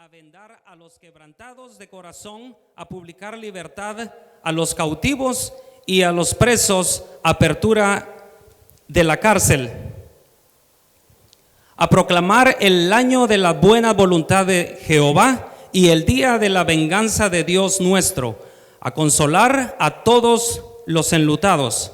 a vendar a los quebrantados de corazón, a publicar libertad a los cautivos y a los presos, apertura de la cárcel, a proclamar el año de la buena voluntad de Jehová y el día de la venganza de Dios nuestro, a consolar a todos los enlutados,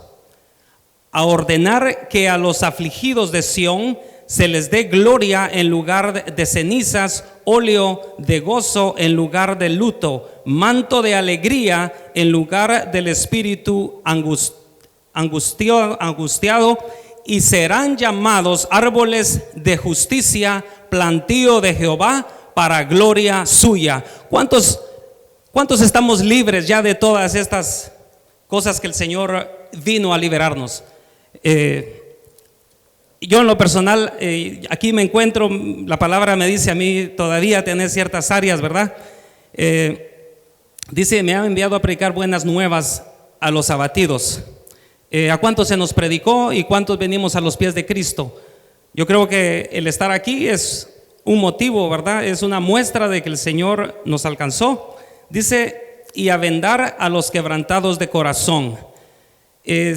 a ordenar que a los afligidos de Sión se les dé gloria en lugar de cenizas, óleo de gozo en lugar de luto, manto de alegría en lugar del espíritu angustiado, y serán llamados árboles de justicia, plantío de Jehová para gloria suya. ¿Cuántos estamos libres ya de todas estas cosas que el Señor vino a liberarnos? Yo en lo personal, aquí me encuentro, la palabra me dice a mí todavía tener ciertas áreas, ¿verdad? Dice, me ha enviado a predicar buenas nuevas a los abatidos. ¿A cuántos se nos predicó y cuántos venimos a los pies de Cristo? Yo creo que el estar aquí es un motivo, ¿verdad? Es una muestra de que el Señor nos alcanzó. Dice, y a vendar a los quebrantados de corazón.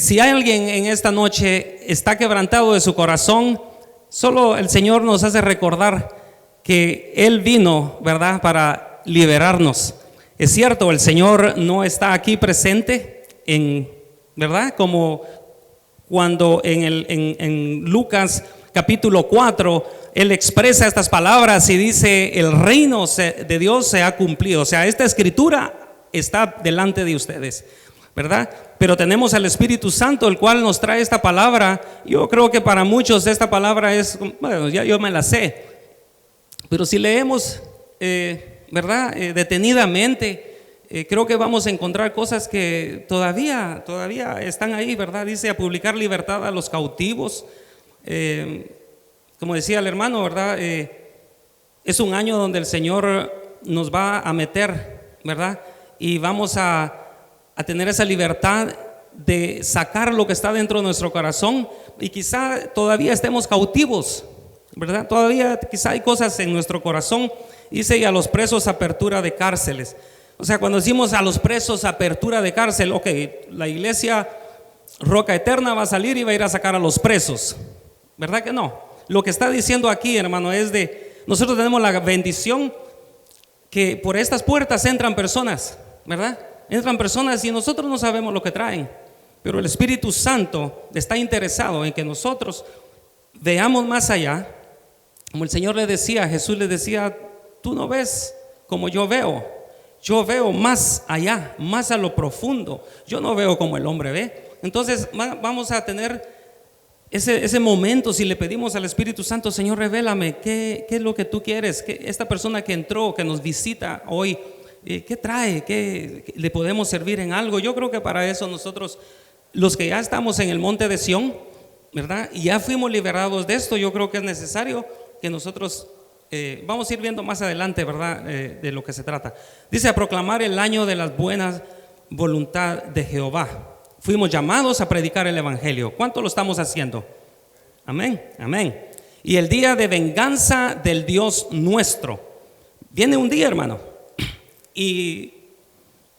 Si hay alguien en esta noche está quebrantado de su corazón, solo el Señor nos hace recordar que Él vino, ¿verdad?, para liberarnos. Es cierto, el Señor no está aquí presente, ¿verdad? Como cuando en Lucas capítulo 4, Él expresa estas palabras y dice, el reino de Dios se ha cumplido. O sea, esta escritura está delante de ustedes, ¿verdad? Pero tenemos al Espíritu Santo, el cual nos trae esta palabra. Yo creo que para muchos esta palabra es, bueno, ya yo me la sé, pero si leemos, ¿verdad?, detenidamente, creo que vamos a encontrar cosas que todavía están ahí, ¿verdad? Dice, a publicar libertad a los cautivos. Como decía el hermano, ¿verdad? Es un año donde el Señor nos va a meter, ¿verdad? Y vamos a tener esa libertad de sacar lo que está dentro de nuestro corazón, y quizá todavía estemos cautivos, ¿verdad? Todavía quizá hay cosas en nuestro corazón. Dice, y a los presos apertura de cárceles. O sea, cuando decimos a los presos apertura de cárcel, ok, la iglesia Roca Eterna va a salir y va a ir a sacar a los presos, ¿verdad que no? Lo que está diciendo aquí, hermano, es nosotros tenemos la bendición que por estas puertas entran personas, ¿verdad? Entran personas y nosotros no sabemos lo que traen, pero el Espíritu Santo está interesado en que nosotros veamos más allá. Como el Señor le decía, Jesús le decía, tú no ves como yo veo más allá, más a lo profundo. Yo no veo como el hombre ve. Entonces vamos a tener ese momento, si le pedimos al Espíritu Santo, Señor, revélame qué es lo que tú quieres, que esta persona que entró, que nos visita hoy, ¿qué trae? ¿Qué le podemos servir en algo? Yo creo que para eso nosotros, los que ya estamos en el monte de Sión, ¿verdad?, y ya fuimos liberados de esto, yo creo que es necesario que nosotros vamos a ir viendo más adelante, ¿verdad?, de lo que se trata. Dice, a proclamar el año de la buena voluntad de Jehová. Fuimos llamados a predicar el evangelio. ¿Cuánto lo estamos haciendo? Amén, amén. Y el día de venganza del Dios nuestro. Viene un día, hermano, y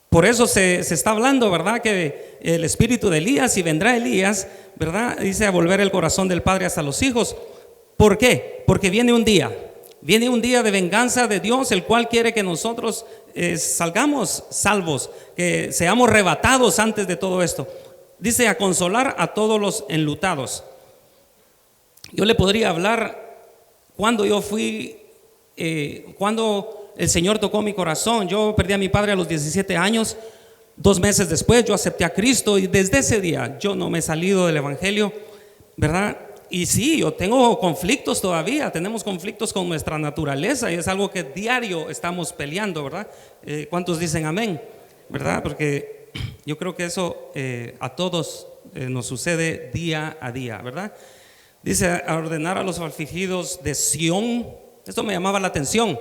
por eso se está hablando, ¿verdad?, que el espíritu de Elías, y vendrá Elías, ¿verdad?, dice, a volver el corazón del padre hasta los hijos. ¿Por qué? Porque viene un día de venganza de Dios, el cual quiere que nosotros salgamos salvos, que seamos arrebatados antes de todo esto. Dice, a consolar a todos los enlutados. Yo le podría hablar cuando yo fui, cuando el Señor tocó mi corazón. Yo perdí a mi padre a los 17 años. 2 meses después yo acepté a Cristo, y desde ese día yo no me he salido del evangelio, ¿verdad? Y sí, yo tengo conflictos todavía, tenemos conflictos con nuestra naturaleza, y es algo que diario estamos peleando, ¿verdad? ¿Cuántos dicen amén? ¿Verdad? Porque yo creo que eso a todos nos sucede día a día, ¿verdad? Dice, a ordenar a los afligidos de Sión. Esto me llamaba la atención,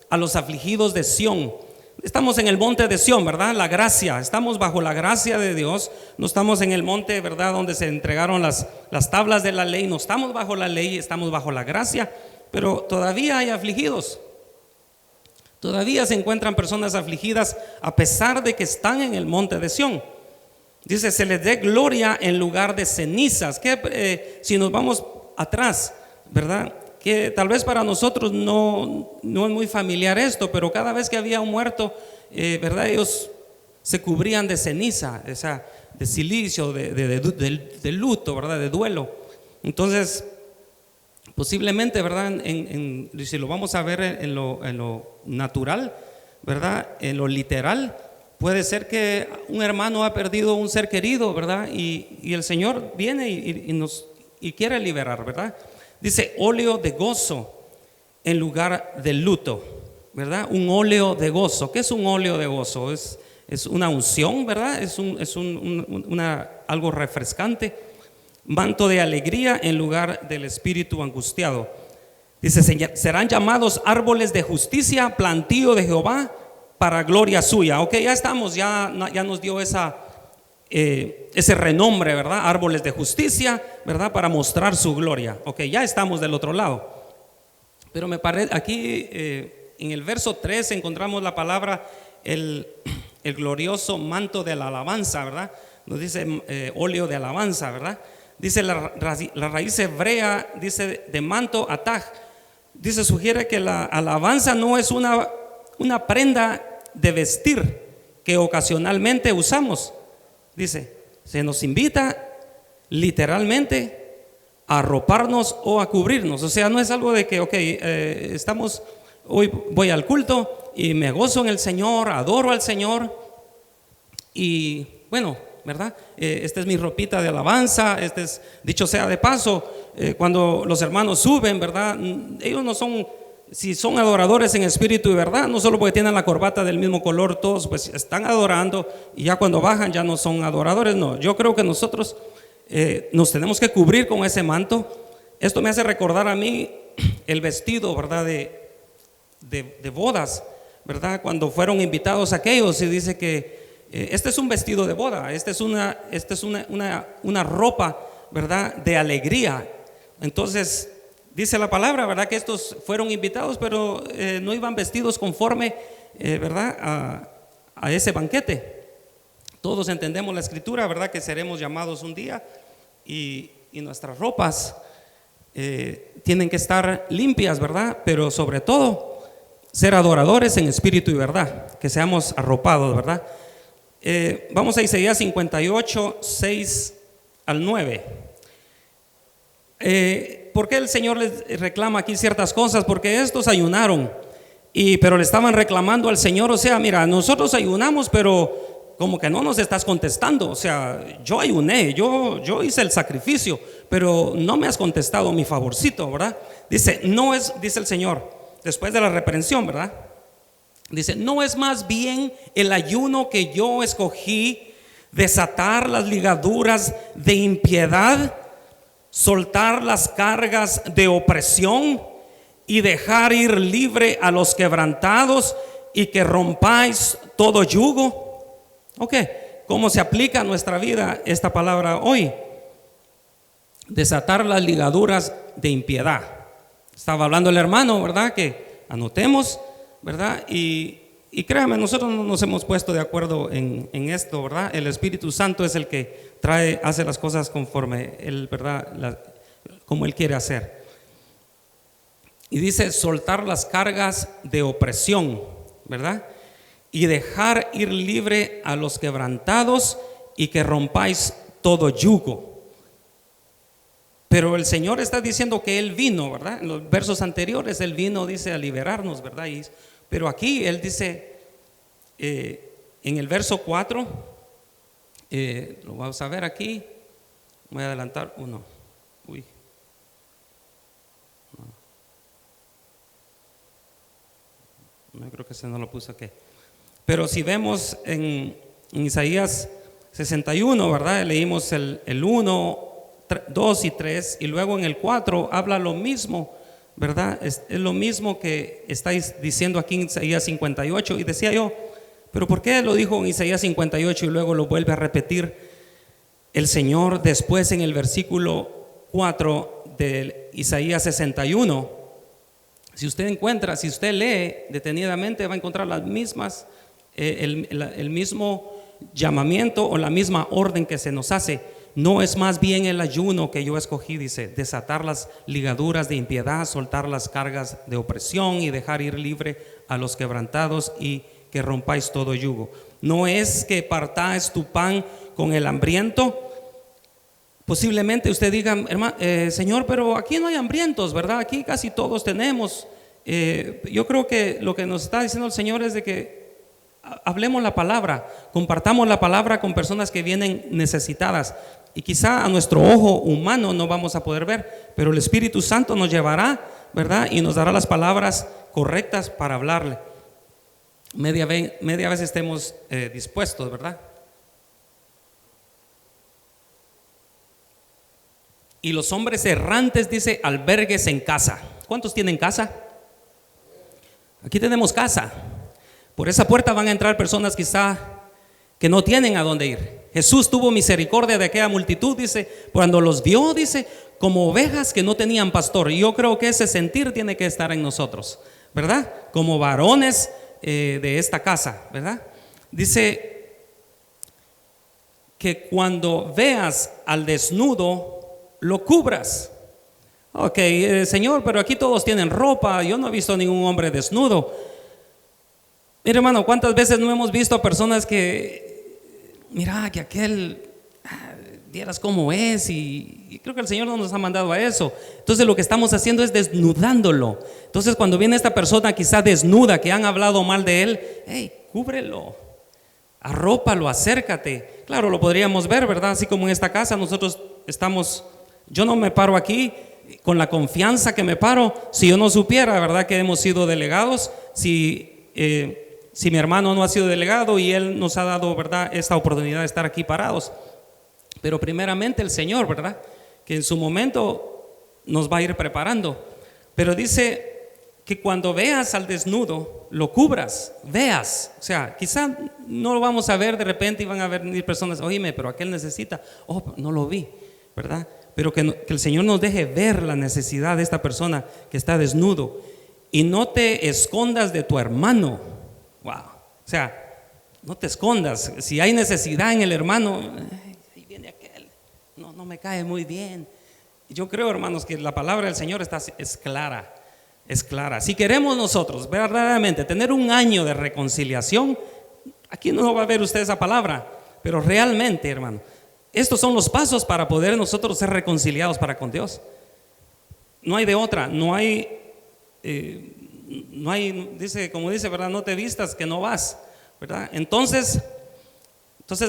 a los afligidos de Sión. Estamos en el monte de Sión, ¿verdad? La gracia, estamos bajo la gracia de Dios. No estamos en el monte, ¿verdad?, donde se entregaron las tablas de la ley. No estamos bajo la ley, estamos bajo la gracia, pero todavía hay afligidos. Todavía se encuentran personas afligidas a pesar de que están en el monte de Sión. Dice, se les dé gloria en lugar de cenizas. Que si nos vamos atrás, ¿verdad? Que tal vez para nosotros no es muy familiar esto, pero cada vez que había un muerto, ¿verdad? Ellos se cubrían de ceniza, o sea, de silicio, de luto, ¿verdad? De duelo. Entonces, posiblemente, ¿verdad? Si lo vamos a ver en lo natural, ¿verdad? En lo literal, puede ser que un hermano ha perdido un ser querido, ¿verdad? Y el Señor viene y quiere liberar, ¿verdad? Dice óleo de gozo en lugar de luto, ¿verdad? Un óleo de gozo. ¿Qué es un óleo de gozo? Es una unción, ¿verdad? Es algo refrescante. Manto de alegría en lugar del espíritu angustiado. Dice, serán llamados árboles de justicia, plantío de Jehová para gloria suya. Ok, ya estamos, ya nos dio ese renombre, ¿verdad? Árboles de justicia, ¿verdad? Para mostrar su gloria. Ok, ya estamos del otro lado. Pero me parece, aquí en el verso 3 encontramos la palabra el glorioso manto de la alabanza, ¿verdad? Nos dice óleo de alabanza, ¿verdad? Dice la raíz hebrea, dice de manto ataj. Dice, sugiere que la alabanza no es una prenda de vestir que ocasionalmente usamos. Dice, se nos invita literalmente a arroparnos o a cubrirnos. O sea, no es algo de que, hoy voy al culto y me gozo en el Señor, adoro al Señor y bueno, ¿verdad? Esta es mi ropita de alabanza. Dicho sea de paso, cuando los hermanos suben, ¿verdad? Ellos no son, si son adoradores en espíritu y verdad, no solo porque tienen la corbata del mismo color, todos pues están adorando y ya cuando bajan ya no son adoradores. No, yo creo que nosotros nos tenemos que cubrir con ese manto. Esto me hace recordar a mí el vestido, ¿verdad? De bodas, ¿verdad? Cuando fueron invitados aquellos y dice que este es un vestido de boda, este es una ropa, ¿verdad? De alegría. Entonces dice la palabra, ¿verdad? Que estos fueron invitados, pero no iban vestidos conforme, ¿verdad? A ese banquete. Todos entendemos la escritura, ¿verdad? Que seremos llamados un día y nuestras ropas tienen que estar limpias, ¿verdad? Pero sobre todo ser adoradores en espíritu y verdad, que seamos arropados, ¿verdad? Vamos a Isaías 58, 6 al 9. ¿Por qué el Señor les reclama aquí ciertas cosas? Porque estos ayunaron, pero le estaban reclamando al Señor. O sea, mira, nosotros ayunamos, pero como que no nos estás contestando. O sea, yo ayuné, yo hice el sacrificio, pero no me has contestado mi favorcito, ¿verdad? Dice el Señor, después de la reprensión, ¿verdad? Dice, ¿no es más bien el ayuno que yo escogí desatar las ligaduras de impiedad, soltar las cargas de opresión y dejar ir libre a los quebrantados y que rompáis todo yugo? Ok, ¿cómo se aplica a nuestra vida esta palabra hoy? Desatar las ligaduras de impiedad. Estaba hablando el hermano, ¿verdad? Que anotemos, ¿verdad? Y créame, nosotros no nos hemos puesto de acuerdo en esto, ¿verdad? El Espíritu Santo es el que hace las cosas conforme Él, ¿verdad? Como Él quiere hacer. Y dice, soltar las cargas de opresión, ¿verdad? Y dejar ir libre a los quebrantados y que rompáis todo yugo. Pero el Señor está diciendo que Él vino, ¿verdad? En los versos anteriores Él vino, dice, a liberarnos, ¿verdad? Pero aquí Él dice, en el verso 4, lo vamos a ver aquí, voy a adelantar uno. No creo que ese no lo puse aquí. Pero si vemos en Isaías 61, ¿verdad? Leímos el 1, 2 y 3, y luego en el 4 habla lo mismo, ¿verdad? Es lo mismo que estáis diciendo aquí en Isaías 58. Y decía yo, pero ¿por qué lo dijo en Isaías 58 y luego lo vuelve a repetir el Señor después en el versículo 4 de Isaías 61? Si usted lee detenidamente, va a encontrar las mismas, el mismo llamamiento o la misma orden que se nos hace. No es más bien el ayuno que yo escogí, dice, desatar las ligaduras de impiedad, soltar las cargas de opresión y dejar ir libre a los quebrantados y que rompáis todo yugo. No es que partáis tu pan con el hambriento. Posiblemente usted diga, hermano, Señor, pero aquí no hay hambrientos, ¿verdad? Aquí casi todos tenemos. Yo creo que lo que nos está diciendo el Señor es de que hablemos la palabra, compartamos la palabra con personas que vienen necesitadas. Y quizá a nuestro ojo humano no vamos a poder ver, pero el Espíritu Santo nos llevará, ¿verdad? Y nos dará las palabras correctas para hablarle. Media vez estemos dispuestos, ¿verdad? Y los hombres errantes, dice, albergues en casa. ¿Cuántos tienen casa? Aquí tenemos casa. Por esa puerta van a entrar personas quizá que no tienen a dónde ir. Jesús tuvo misericordia de aquella multitud, dice, cuando los vio, dice, como ovejas que no tenían pastor. Y yo creo que ese sentir tiene que estar en nosotros, ¿verdad? Como varones de esta casa, ¿verdad? Dice que cuando veas al desnudo, lo cubras. Ok, Señor, pero aquí todos tienen ropa, yo no he visto ningún hombre desnudo. Mira, hermano, ¿cuántas veces no hemos visto a personas que, mira, que aquel, vieras cómo es? Y creo que el Señor no nos ha mandado a eso. Entonces lo que estamos haciendo es desnudándolo. Entonces cuando viene esta persona quizá desnuda, que han hablado mal de él, hey, cúbrelo, arrópalo, acércate. Claro, lo podríamos ver, ¿verdad? Así como en esta casa nosotros estamos, yo no me paro aquí con la confianza que me paro si yo no supiera, ¿verdad?, que hemos sido delegados, si mi hermano no ha sido delegado y él nos ha dado, ¿verdad?, esta oportunidad de estar aquí parados. Pero primeramente el Señor, ¿verdad?, que en su momento nos va a ir preparando. Pero dice que cuando veas al desnudo, lo cubras, veas. O sea, quizá no lo vamos a ver de repente y van a venir personas, oíme, pero aquel necesita, oh, no lo vi, ¿verdad? Pero que el Señor nos deje ver la necesidad de esta persona que está desnudo. Y no te escondas de tu hermano. Wow. O sea, no te escondas. Si hay necesidad en el hermano, ahí viene aquel, no me cae muy bien. Yo creo, hermanos, que la palabra del Señor es clara. Es clara. Si queremos nosotros verdaderamente tener un año de reconciliación, aquí no va a ver usted esa palabra, pero realmente, hermano, estos son los pasos para poder nosotros ser reconciliados para con Dios. No hay de otra, no hay, dice, como dice, ¿verdad? No te vistas que no vas, ¿verdad? Entonces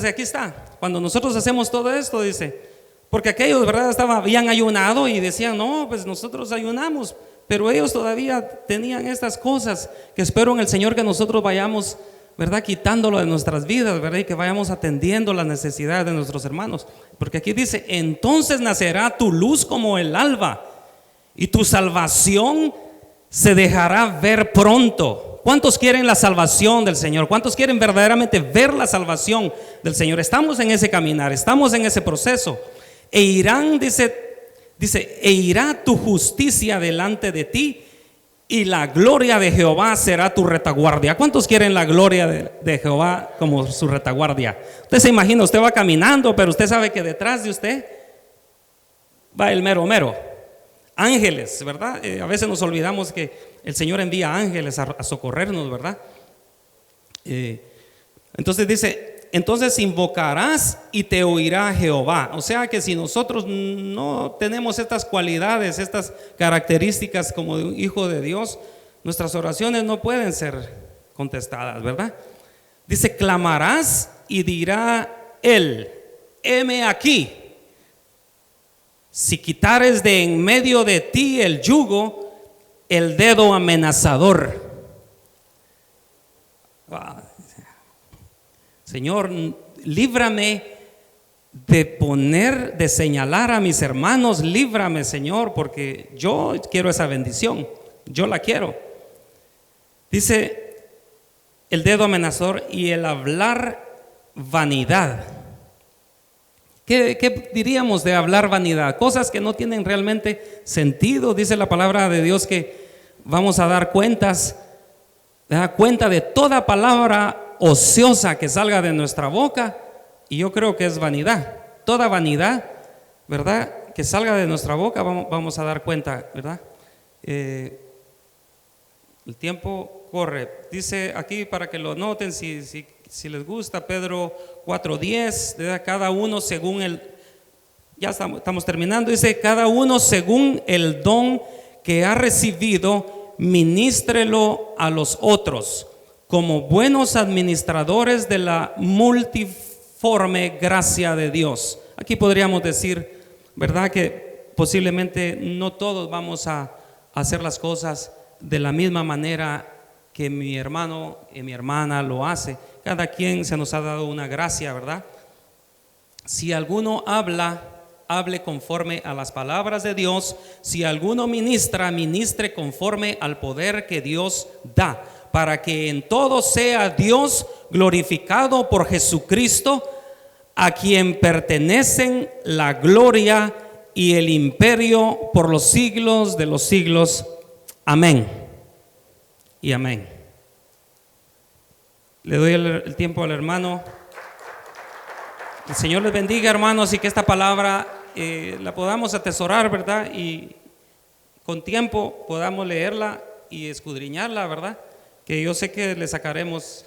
aquí está. Cuando nosotros hacemos todo esto, dice, porque aquellos, ¿verdad?, habían ayunado y decían, no, pues nosotros ayunamos, pero ellos todavía tenían estas cosas que espero en el Señor que nosotros vayamos, ¿verdad?, quitándolo de nuestras vidas, ¿verdad?, y que vayamos atendiendo las necesidades de nuestros hermanos. Porque aquí dice, entonces nacerá tu luz como el alba y tu salvación se dejará ver pronto. ¿Cuántos quieren la salvación del Señor? ¿Cuántos quieren verdaderamente ver la salvación del Señor? Estamos en ese caminar, estamos en ese proceso. E irán, dice, e irá tu justicia delante de ti y la gloria de Jehová será tu retaguardia. ¿Cuántos quieren la gloria de Jehová como su retaguardia? Usted se imagina, usted va caminando, pero usted sabe que detrás de usted va el mero mero. Ángeles, ¿verdad? A veces nos olvidamos que el Señor envía ángeles a socorrernos, ¿verdad? Entonces dice, entonces invocarás y te oirá Jehová. O sea que si nosotros no tenemos estas cualidades, estas características como de un hijo de Dios, nuestras oraciones no pueden ser contestadas, ¿verdad? Dice, clamarás y dirá él, heme aquí. Si quitares de en medio de ti el yugo, el dedo amenazador. Señor, líbrame de señalar a mis hermanos, líbrame, Señor, porque yo quiero esa bendición, yo la quiero. Dice, el dedo amenazador y el hablar vanidad. ¿Qué diríamos de hablar vanidad? Cosas que no tienen realmente sentido. Dice la palabra de Dios que vamos a dar cuentas, dar cuenta de toda palabra ociosa que salga de nuestra boca, y yo creo que es vanidad, toda vanidad, ¿verdad?, que salga de nuestra boca, vamos a dar cuenta, ¿verdad? El tiempo corre. Dice aquí para que lo noten si les gusta, Pedro 4:10, ¿verdad? Cada uno según ya estamos terminando, dice, cada uno según el don que ha recibido, ministrelo a los otros, como buenos administradores de la multiforme gracia de Dios. Aquí podríamos decir, ¿verdad?, que posiblemente no todos vamos a hacer las cosas de la misma manera que mi hermano y mi hermana lo hace. Cada quien se nos ha dado una gracia, ¿verdad? Si alguno habla, hable conforme a las palabras de Dios. Si alguno ministra, ministre conforme al poder que Dios da, para que en todo sea Dios glorificado por Jesucristo, a quien pertenecen la gloria y el imperio por los siglos de los siglos. Amén y amén. Le doy el tiempo al hermano. El Señor les bendiga, hermanos, y que esta palabra la podamos atesorar, ¿verdad? Y con tiempo podamos leerla y escudriñarla, ¿verdad? Que yo sé que le sacaremos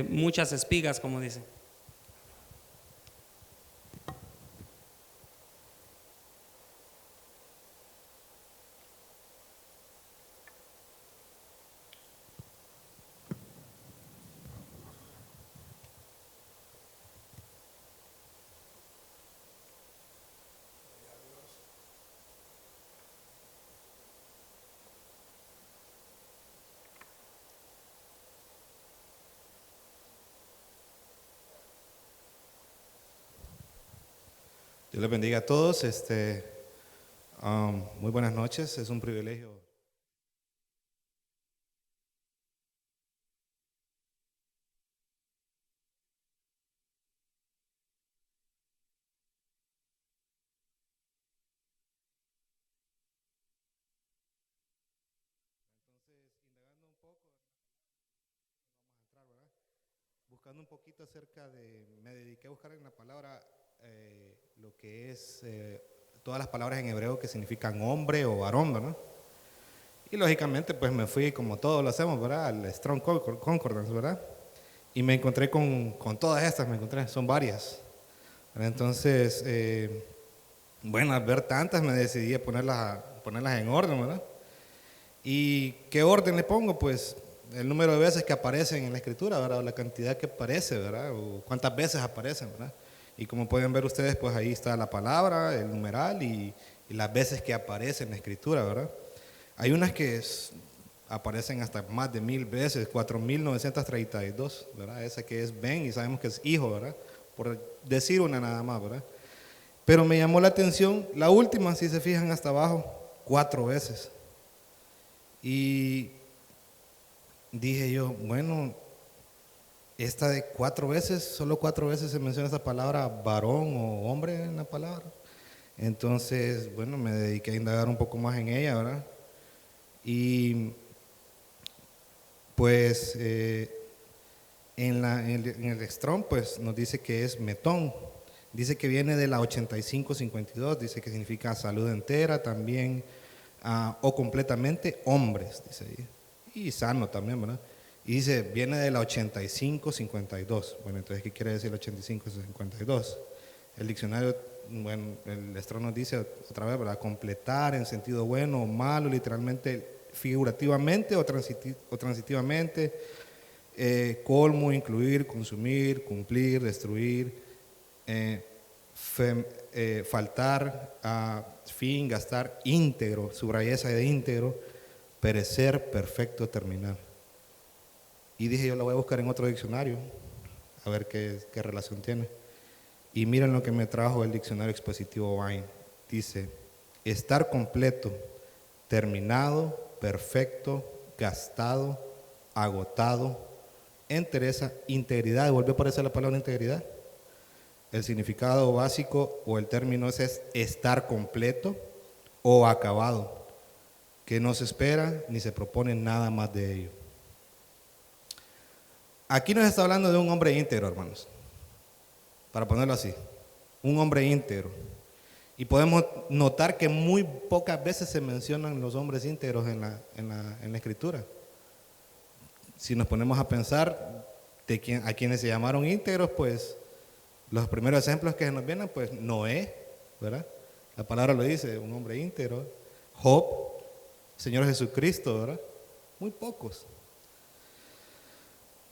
muchas espigas, como dicen. Dios les bendiga a todos. Muy buenas noches. Es un privilegio. Entonces, indagando un poco, vamos a entrar, ¿verdad? Buscando un poquito me dediqué a buscar en la palabra lo que es todas las palabras en hebreo que significan hombre o varón, ¿verdad? Y lógicamente pues me fui, como todos lo hacemos, ¿verdad?, al Strong Concordance, ¿verdad? Y me encontré con todas estas, son varias. Entonces, bueno, al ver tantas me decidí a ponerlas en orden, ¿verdad? ¿Y qué orden le pongo? Pues el número de veces que aparecen en la escritura, ¿verdad? O la cantidad que aparece, ¿verdad? O cuántas veces aparecen, ¿verdad? Y como pueden ver ustedes, pues ahí está la palabra, el numeral y las veces que aparece en la escritura, ¿verdad? Hay unas que aparecen hasta más de 1000 veces, 4932, ¿verdad? Esa que es Ben y sabemos que es hijo, ¿verdad? Por decir una nada más, ¿verdad? Pero me llamó la atención la última, si se fijan hasta abajo, 4 veces. Y dije yo, bueno, esta de 4 veces, solo 4 veces se menciona esa palabra varón o hombre en la palabra. Entonces, bueno, me dediqué a indagar un poco más en ella, ¿verdad? Y pues en el Strong pues nos dice que es metón, dice que viene de la 8552, dice que significa salud entera también, o completamente hombres, dice ahí, y sano también, ¿verdad? Y dice, viene de la 8552. Bueno, entonces, ¿qué quiere decir 8552? El diccionario, bueno, el Strong nos dice otra vez, ¿verdad?, completar en sentido bueno o malo, literalmente, figurativamente o transitivamente, colmo, incluir, consumir, cumplir, destruir, faltar, fin, gastar, íntegro, subrayé esa de íntegro, perecer, perfecto, terminar. Y dije, yo la voy a buscar en otro diccionario, a ver qué relación tiene. Y miren lo que me trajo el diccionario expositivo Vine. Dice, estar completo, terminado, perfecto, gastado, agotado, entereza, integridad. ¿Vuelve a aparecer la palabra integridad? El significado básico o el término es estar completo o acabado. que no se espera ni se propone nada más de ello. Aquí nos está hablando de un hombre íntegro, hermanos, para ponerlo así, un hombre íntegro. Y podemos notar que muy pocas veces se mencionan los hombres íntegros en la Escritura. Si nos ponemos a pensar a quienes se llamaron íntegros, pues los primeros ejemplos que nos vienen, pues Noé, ¿verdad? La palabra lo dice, un hombre íntegro. Job, Señor Jesucristo, ¿verdad? Muy pocos.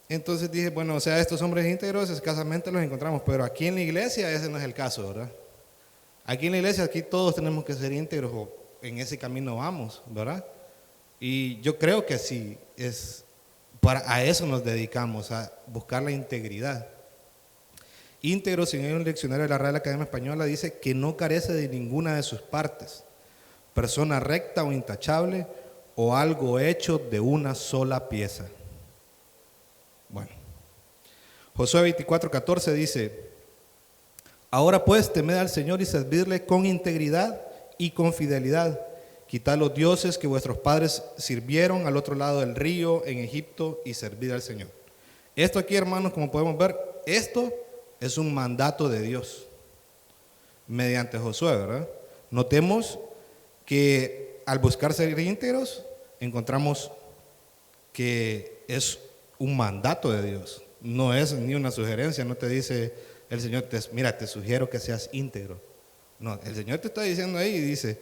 Entonces dije, bueno, o sea, estos hombres íntegros escasamente los encontramos, pero aquí en la iglesia ese no es el caso, ¿verdad? Aquí en la iglesia, aquí todos tenemos que ser íntegros, o en ese camino vamos, ¿verdad? Y yo creo que sí, a eso nos dedicamos, a buscar la integridad. Íntegro, según un diccionario de la Real Academia Española, dice que no carece de ninguna de sus partes, persona recta o intachable, o algo hecho de una sola pieza. Bueno, Josué 24:14 dice: ahora pues temed al Señor y servirle con integridad y con fidelidad. Quitad los dioses que vuestros padres sirvieron al otro lado del río en Egipto y servid al Señor. Esto aquí, hermanos, como podemos ver, esto es un mandato de Dios mediante Josué, ¿verdad? Notemos que al buscar ser íntegros encontramos que es un mandato de Dios, no es ni una sugerencia, no te dice el Señor, mira, te sugiero que seas íntegro. No, el Señor te está diciendo ahí y dice,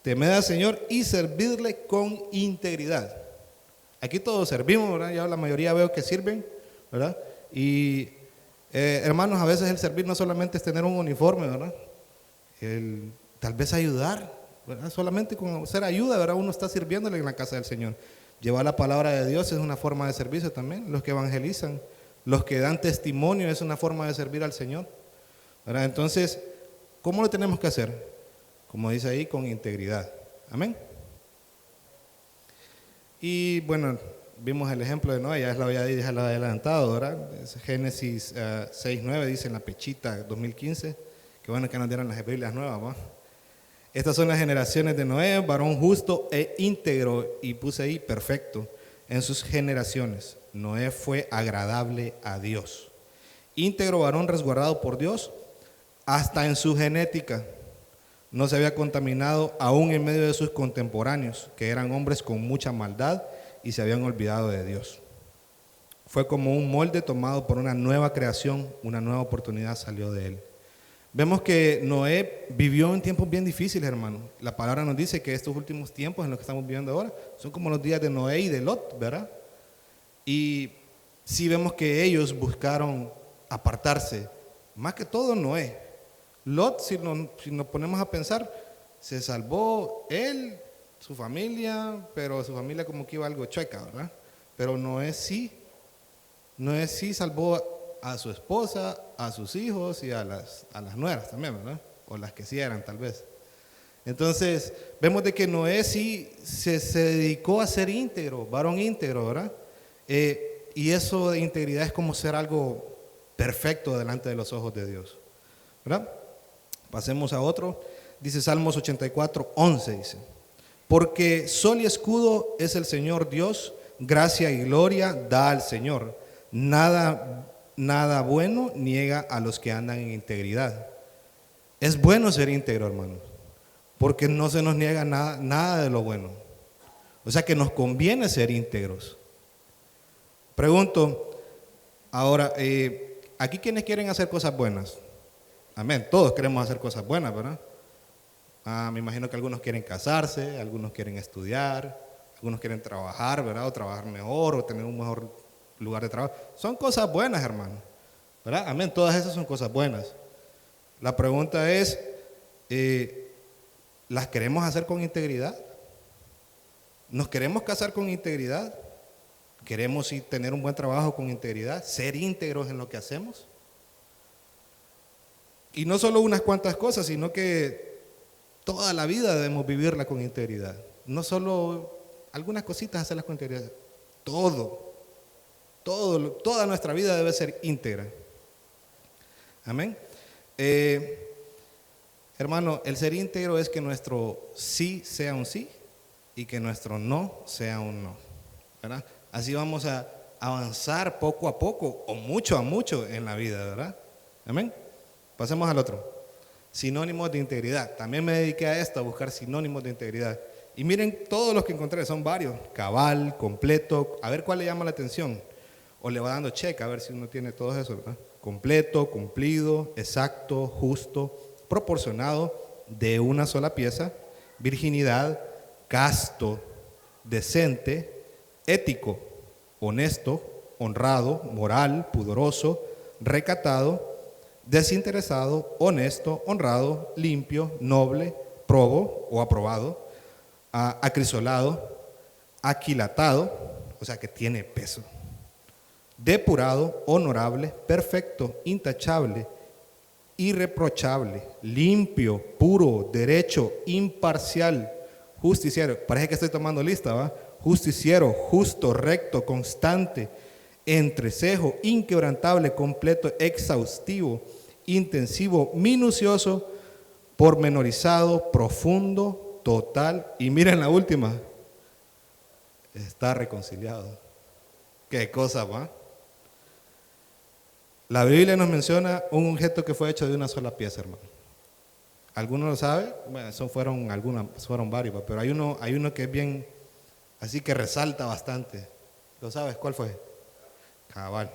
temed al Señor y servirle con integridad. Aquí todos servimos, ¿verdad? Ya la mayoría veo que sirven, ¿verdad? Y hermanos, a veces el servir no solamente es tener un uniforme, ¿verdad? Tal vez ayudar, ¿verdad? Solamente con hacer ayuda, ¿verdad? Uno está sirviéndole en la casa del Señor. Llevar la palabra de Dios es una forma de servicio también. Los que evangelizan, los que dan testimonio es una forma de servir al Señor, ¿verdad? Entonces, ¿cómo lo tenemos que hacer? Como dice ahí, con integridad. Amén. Y bueno, vimos el ejemplo de Noé, ya lo había adelantado, ¿verdad? Génesis 6:9 dice en la pechita 2015, que bueno que nos dieron las Biblias nuevas, ¿va? Estas son las generaciones de Noé, varón justo e íntegro, y puse ahí perfecto en sus generaciones. Noé fue agradable a Dios. Íntegro, varón resguardado por Dios, hasta en su genética. No se había contaminado aún en medio de sus contemporáneos, que eran hombres con mucha maldad y se habían olvidado de Dios. Fue como un molde tomado por una nueva creación, una nueva oportunidad salió de él. Vemos que Noé vivió en tiempos bien difíciles, hermano. La palabra nos dice que estos últimos tiempos en los que estamos viviendo ahora son como los días de Noé y de Lot, ¿verdad? Y sí vemos que ellos buscaron apartarse, más que todo Noé. Lot, si nos ponemos a pensar, se salvó él, su familia, pero su familia como que iba algo chueca, ¿verdad? Pero Noé sí salvó a su esposa, a sus hijos y a las nueras también, ¿verdad? O las que sí eran tal vez. Entonces, vemos de que Noé sí se dedicó a ser íntegro, varón íntegro, ¿verdad? Y eso de integridad es como ser algo perfecto delante de los ojos de Dios, ¿verdad? Pasemos a otro. Dice Salmos 84:11, dice: porque sol y escudo es el Señor Dios, gracia y gloria da al Señor. Nada bueno niega a los que andan en integridad. Es bueno ser íntegro, hermanos, porque no se nos niega nada de lo bueno. O sea que nos conviene ser íntegros. Pregunto, ahora, ¿aquí quiénes quieren hacer cosas buenas? Amén, todos queremos hacer cosas buenas, ¿verdad? Me imagino que algunos quieren casarse, algunos quieren estudiar, algunos quieren trabajar, ¿verdad? O trabajar mejor, o tener un mejor lugar de trabajo. Son cosas buenas, hermano, ¿verdad? Amén, todas esas son cosas buenas. La pregunta es, ¿las queremos hacer con integridad? ¿Nos queremos casar con integridad? ¿Queremos tener un buen trabajo con integridad? ¿Ser íntegros en lo que hacemos? Y no solo unas cuantas cosas, sino que toda la vida debemos vivirla con integridad. No solo algunas cositas hacerlas con integridad. Toda nuestra vida debe ser íntegra. Amén. Hermano, el ser íntegro es que nuestro sí sea un sí y que nuestro no sea un no, ¿verdad? Así vamos a avanzar poco a poco o mucho a mucho en la vida, ¿verdad? Amén. Pasemos al otro. Sinónimos de integridad. También me dediqué a esto, a buscar sinónimos de integridad. Y miren, todos los que encontré son varios. Cabal, completo, a ver cuál le llama la atención. O le va dando check a ver si uno tiene todo eso, ¿verdad? Completo, cumplido, exacto, justo, proporcionado, de una sola pieza, virginidad, casto, decente, ético, honesto, honrado, moral, pudoroso, recatado, desinteresado, honesto, honrado, limpio, noble, probo o aprobado, acrisolado, aquilatado, o sea que tiene peso, depurado, honorable, perfecto, intachable, irreprochable, limpio, puro, derecho, imparcial, justiciero. Parece que estoy tomando lista, ¿va? Justiciero, justo, recto, constante, entrecejo, inquebrantable, completo, exhaustivo, intensivo, minucioso, pormenorizado, profundo, total. Y miren la última, está reconciliado. ¿Qué cosa, va? La Biblia nos menciona un objeto que fue hecho de una sola pieza, hermano. ¿Alguno lo sabe? Bueno, fueron varios, pero hay uno que es bien, así que resalta bastante. ¿Lo sabes? ¿Cuál fue? Cabal.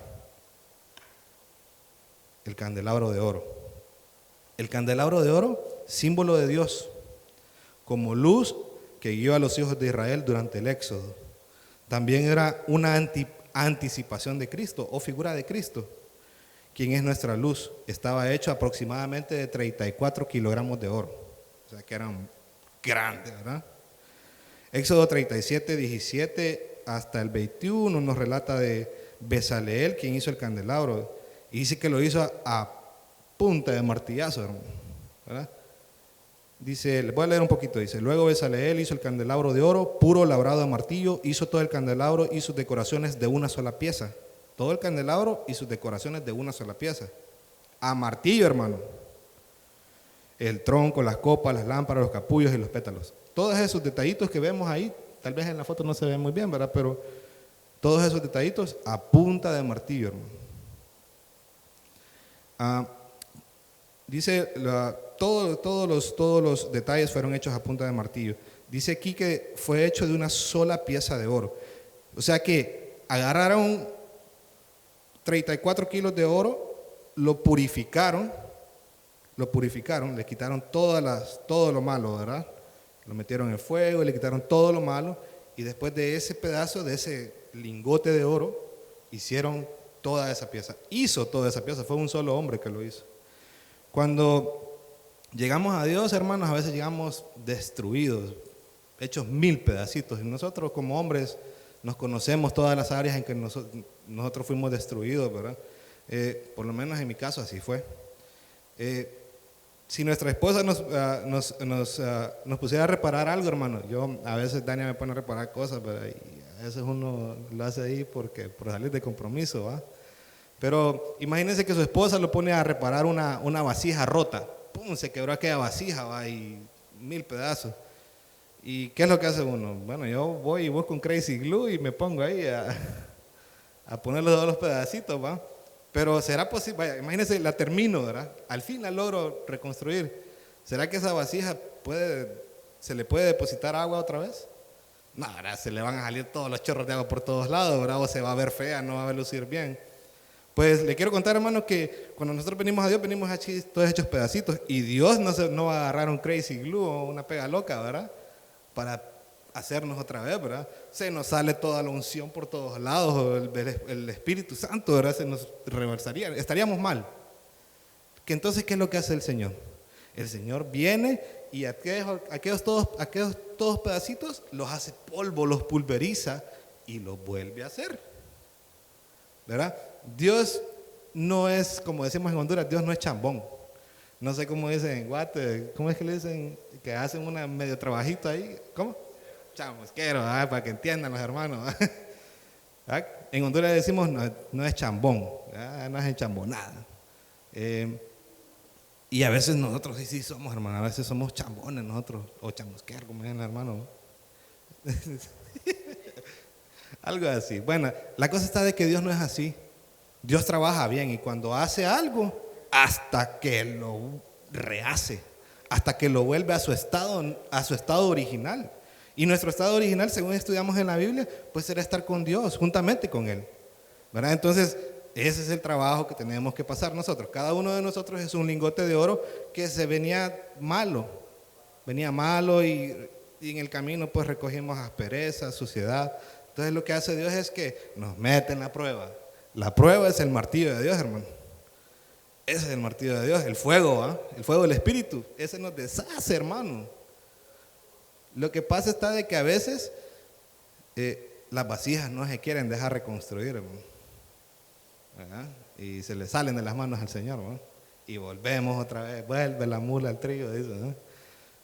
El candelabro de oro. El candelabro de oro, símbolo de Dios, como luz que guió a los hijos de Israel durante el Éxodo. También era una anticipación de Cristo o figura de Cristo, quien es nuestra luz. Estaba hecho aproximadamente de 34 kilogramos de oro, o sea que eran grandes, ¿verdad? Éxodo 37, 17 hasta el 21 nos relata de Bezaleel, quien hizo el candelabro, y dice que lo hizo a punta de martillazo, hermano, ¿verdad? Dice, les voy a leer un poquito, dice: luego Bezaleel hizo el candelabro de oro, puro, labrado a martillo, hizo todo el candelabro y sus decoraciones de una sola pieza. Todo el candelabro y sus decoraciones de una sola pieza. A martillo, hermano. El tronco, las copas, las lámparas, los capullos y los pétalos. Todos esos detallitos que vemos ahí, tal vez en la foto no se ven muy bien, ¿verdad? Pero todos esos detallitos a punta de martillo, hermano. Dice, todos los detalles fueron hechos a punta de martillo. Dice aquí que fue hecho de una sola pieza de oro. O sea que agarraron 34 kilos de oro, lo purificaron, le quitaron todo lo malo, ¿verdad? Lo metieron en el fuego, le quitaron todo lo malo, y después de ese pedazo, de ese lingote de oro, hicieron toda esa pieza. Hizo toda esa pieza, fue un solo hombre que lo hizo. Cuando llegamos a Dios, hermanos, a veces llegamos destruidos, hechos 1000 pedacitos, y nosotros como hombres nos conocemos todas las áreas en que nosotros fuimos destruidos, ¿verdad? Por lo menos en mi caso así fue. Si nuestra esposa nos pusiera a reparar algo, hermano, a veces Dania me pone a reparar cosas, ¿verdad? Y a veces uno lo hace ahí por salir de compromiso, ¿va? Pero imagínense que su esposa lo pone a reparar una vasija rota. ¡Pum! Se quebró aquella vasija, ¿va? Y 1000 pedazos. ¿Y qué es lo que hace uno? Bueno, yo voy y busco un crazy glue y me pongo ahí a ponerle todos los pedacitos, ¿va? Pero será posible, vaya, imagínense, la termino, ¿verdad? Al fin la logro reconstruir. ¿Será que esa vasija se le puede depositar agua otra vez? No, ¿verdad? Se le van a salir todos los chorros de agua por todos lados, ¿verdad? O se va a ver fea, no va a lucir bien. Pues le quiero contar, hermano, que cuando nosotros venimos a Dios, venimos aquí todos hechos pedacitos, y Dios no va a agarrar un crazy glue o una pega loca, ¿verdad? Para hacernos otra vez, ¿verdad? Se nos sale toda la unción por todos lados, el Espíritu Santo, ¿verdad? Se nos reversaría, estaríamos mal. Que entonces, ¿qué es lo que hace el Señor? El Señor viene y aquellos todos pedacitos los hace polvo, los pulveriza y los vuelve a hacer, ¿verdad? Dios no es, como decimos en Honduras, Dios no es chambón. No sé cómo dicen en Guate, ¿cómo es que le dicen? Que hacen una medio trabajito ahí, ¿cómo? Chamusquero, para que entiendan los hermanos. En Honduras decimos no es chambón, no es enchambonada. Y a veces nosotros sí somos, hermanos, a veces somos chambones nosotros, o chamusqueros, como dicen los hermanos. Algo así. Bueno, la cosa está de que Dios no es así. Dios trabaja bien y cuando hace algo, hasta que lo rehace, hasta que lo vuelve a su estado original. Y nuestro estado original, según estudiamos en la Biblia, pues era estar con Dios, juntamente con Él, ¿verdad? Entonces, ese es el trabajo que tenemos que pasar nosotros. Cada uno de nosotros es un lingote de oro que se venía malo y en el camino pues recogimos aspereza, suciedad. Entonces lo que hace Dios es que nos mete en la prueba. La prueba es el martillo de Dios, hermano. Ese es el martillo de Dios, el fuego, ¿eh? El fuego del Espíritu. Ese nos deshace, hermano. Lo que pasa está de que a veces las vasijas no se quieren dejar reconstruir, hermano, ¿verdad? Y se le salen de las manos al Señor, ¿verdad? Y volvemos otra vez, vuelve la mula al trigo, dice, ¿no?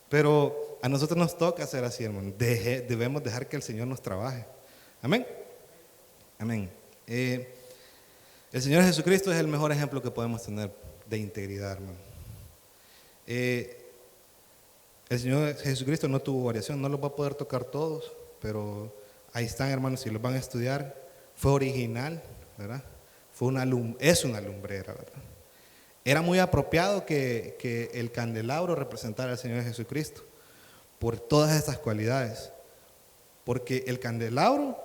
Pero a nosotros nos toca hacer así, hermano. Debemos dejar que el Señor nos trabaje. Amén. Amén. El Señor Jesucristo es el mejor ejemplo que podemos tener de integridad, hermano. El Señor Jesucristo no tuvo variación, no los va a poder tocar todos, pero ahí están, hermanos, si los van a estudiar. Fue original, ¿verdad? Es una lumbrera, ¿verdad? Era muy apropiado que el candelabro representara al Señor Jesucristo por todas estas cualidades, porque el candelabro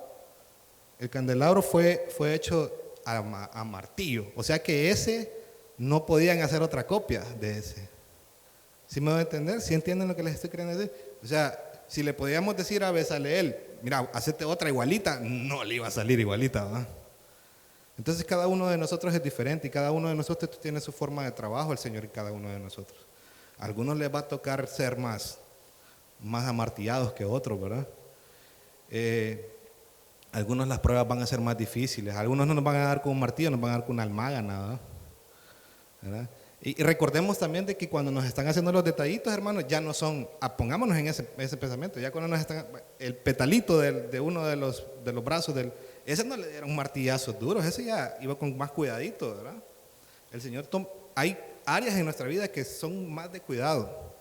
fue hecho a martillo, o sea que ese no podían hacer otra copia de ese. ¿Sí me van a entender? ¿Sí entienden lo que les estoy queriendo decir? O sea, si le podíamos decir a Bezaleel, mira, hacete otra igualita, no le iba a salir igualita, ¿verdad? Entonces cada uno de nosotros es diferente y cada uno de nosotros tiene su forma de trabajo, el Señor, y cada uno de nosotros. A algunos les va a tocar ser más amartillados que otros, ¿verdad? Algunos las pruebas van a ser más difíciles, algunos no nos van a dar con un martillo, nos van a dar con una almágana, ¿verdad? Y recordemos también de que cuando nos están haciendo los detallitos, hermanos, ya no son, pongámonos en ese pensamiento, ya cuando nos están, el petalito de uno de los brazos, ese no le dieron martillazos duros, ese ya iba con más cuidadito, ¿verdad? El Señor, hay áreas en nuestra vida que son más de cuidado,